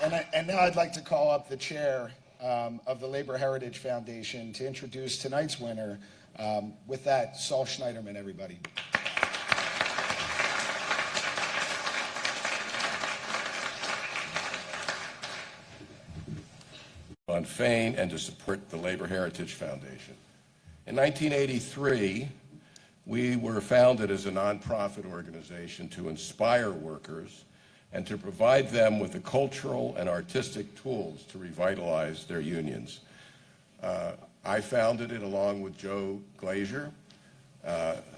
And now I'd like to call up the chair of the Labor Heritage Foundation to introduce tonight's winner. With that, Saul Schniderman, everybody. Shawn Fain and to support the Labor Heritage Foundation. In 1983, we were founded as a nonprofit organization to inspire workers and to provide them with the cultural and artistic tools to revitalize their unions. I founded it along with Joe Glazier,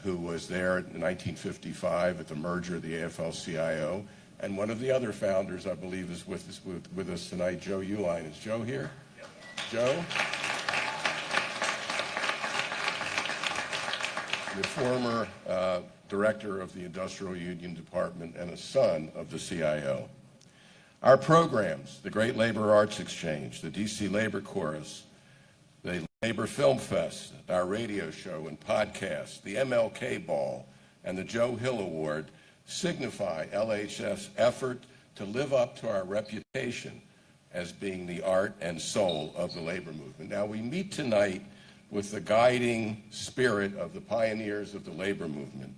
who was there in 1955 at the merger of the AFL-CIO, and one of the other founders, I believe, is with us tonight, Joe Uline. Is Joe here? Yep. Joe? The former director of the Industrial Union Department and a son of the CIO. Our programs, the Great Labor Arts Exchange, the DC Labor Chorus, the Labor Film Fest, our radio show and podcast, the MLK Ball, and the Joe Hill Award signify LHF's effort to live up to our reputation as being the art and soul of the labor movement. Now, we meet tonight with the guiding spirit of the pioneers of the labor movement.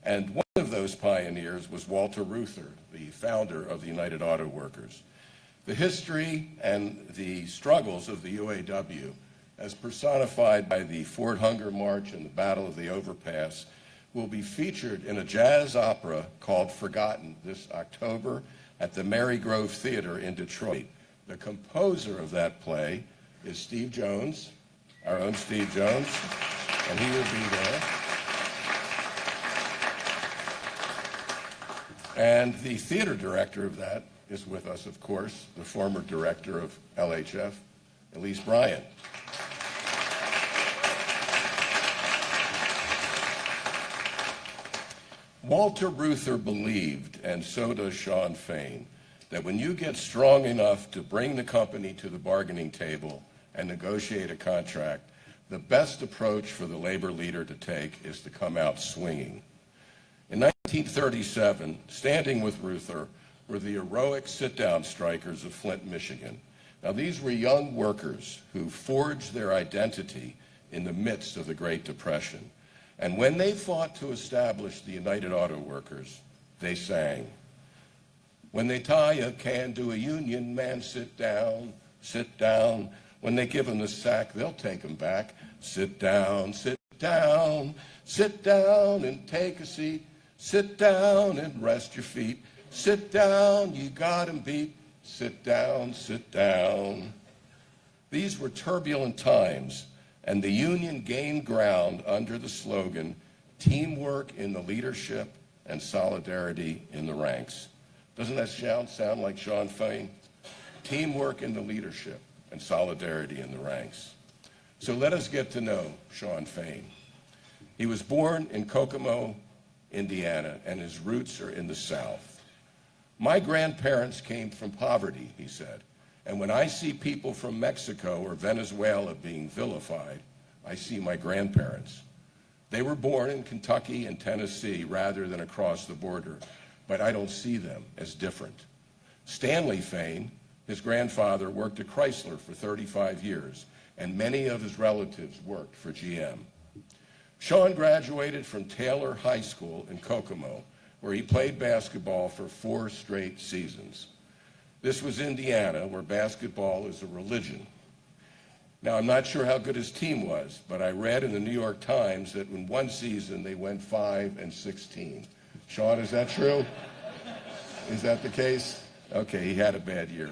And one of those pioneers was Walter Reuther, the founder of the United Auto Workers. The history and the struggles of the UAW, as personified by the Fort Hunger March and the Battle of the Overpass, will be featured in a jazz opera called Forgotten this October at the Marygrove Theater in Detroit. The composer of that play is Steve Jones, our own Steve Jones, and he will be there. And the theater director of that is with us, of course, the former director of LHF, Elise Bryant. Walter Reuther believed, and so does Shawn Fain, that when you get strong enough to bring the company to the bargaining table and negotiate a contract, the best approach for the labor leader to take is to come out swinging. In 1937, standing with Reuther were the heroic sit-down strikers of Flint, Michigan. Now, these were young workers who forged their identity in the midst of the Great Depression. And when they fought to establish the United Auto Workers, they sang. When they tie a can to a union man, sit down, sit down. When they give them the sack, they'll take them back. Sit down, sit down, sit down and take a seat. Sit down and rest your feet. Sit down, you got 'em beat. Sit down, sit down. These were turbulent times, and the union gained ground under the slogan, teamwork in the leadership and solidarity in the ranks. Doesn't that sound like Shawn Fain? Teamwork in the leadership and solidarity in the ranks. So let us get to know Shawn Fain. He was born in Kokomo, Indiana, and his roots are in the South. My grandparents came from poverty, he said, and when I see people from Mexico or Venezuela being vilified, I see my grandparents. They were born in Kentucky and Tennessee rather than across the border, but I don't see them as different. Stanley Fain, his grandfather, worked at Chrysler for 35 years, and many of his relatives worked for GM. Shawn graduated from Taylor High School in Kokomo, where he played basketball for 4 straight seasons. This was Indiana, where basketball is a religion. Now, I'm not sure how good his team was, but I read in the New York Times that in one season they went 5-16. Shawn, is that true? Is that the case? Okay, he had a bad year.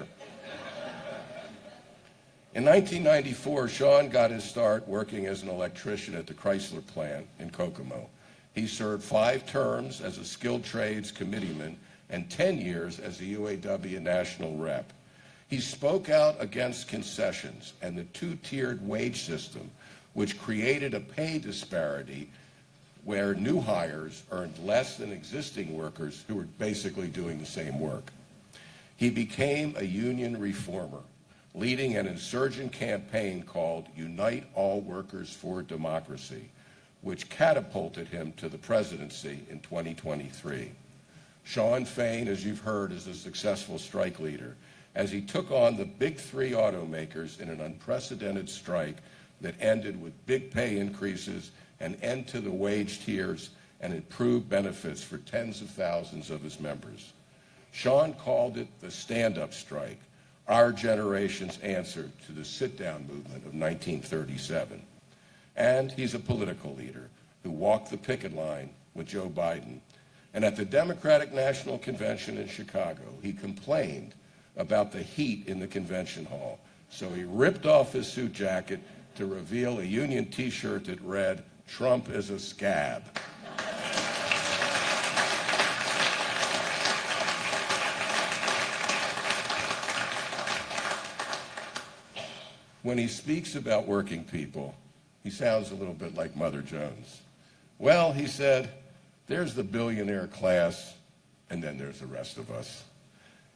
In 1994, Shawn got his start working as an electrician at the Chrysler plant in Kokomo. He served 5 terms as a skilled trades committeeman and 10 years as the UAW national rep. He spoke out against concessions and the 2-tiered wage system, which created a pay disparity where new hires earned less than existing workers who were basically doing the same work. He became a union reformer, leading an insurgent campaign called Unite All Workers for Democracy, which catapulted him to the presidency in 2023. Shawn Fain, as you've heard, is a successful strike leader, as he took on the big three automakers in an unprecedented strike that ended with big pay increases, an end to the wage tiers, and improved benefits for tens of thousands of his members. Shawn called it the stand-up strike, our generation's answer to the sit-down movement of 1937. And he's a political leader who walked the picket line with Joe Biden. And at the Democratic National Convention in Chicago, he complained about the heat in the convention hall. So he ripped off his suit jacket to reveal a Union T-shirt that read, "Trump is a scab." When he speaks about working people, he sounds a little bit like Mother Jones. Well, he said, there's the billionaire class, and then there's the rest of us.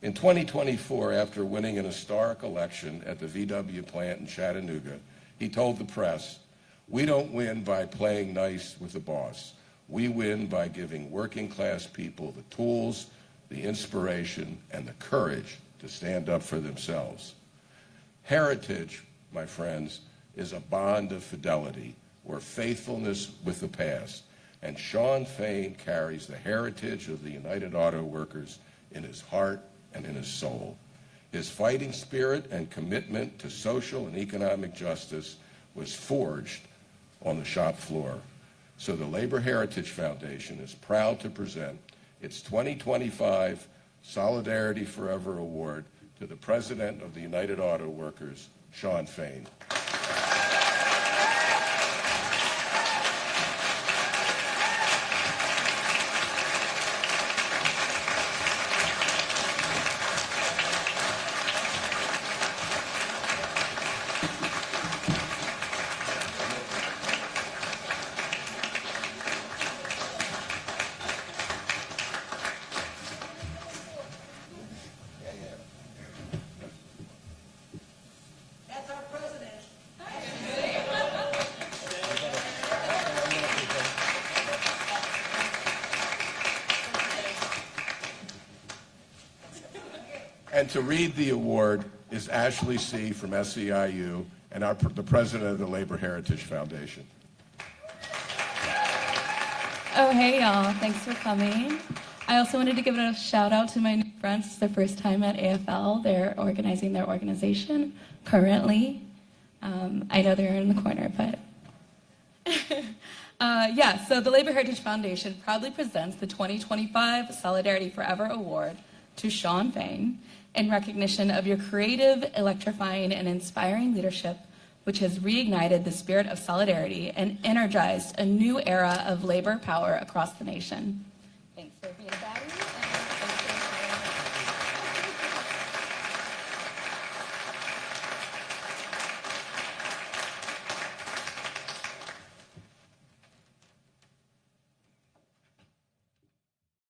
In 2024, after winning an historic election at the VW plant in Chattanooga, he told the press, "We don't win by playing nice with the boss. We win by giving working class people the tools, the inspiration, and the courage to stand up for themselves." Heritage, my friends, is a bond of fidelity or faithfulness with the past. And Shawn Fain carries the heritage of the United Auto Workers in his heart and in his soul. His fighting spirit and commitment to social and economic justice was forged on the shop floor. So the Labor Heritage Foundation is proud to present its 2025 Solidarity Forever Award to the President of the United Auto Workers, Shawn Fain. And to read the award is Ashley C. from SEIU and the president of the Labor Heritage Foundation. Oh, hey, y'all. Thanks for coming. I also wanted to give a shout out to my new friends. It's their first time at AFL. They're organizing their organization currently. I know they're in the corner, but... so the Labor Heritage Foundation proudly presents the 2025 Solidarity Forever Award to Shawn Fain in recognition of your creative, electrifying, and inspiring leadership, which has reignited the spirit of solidarity and energized a new era of labor power across the nation.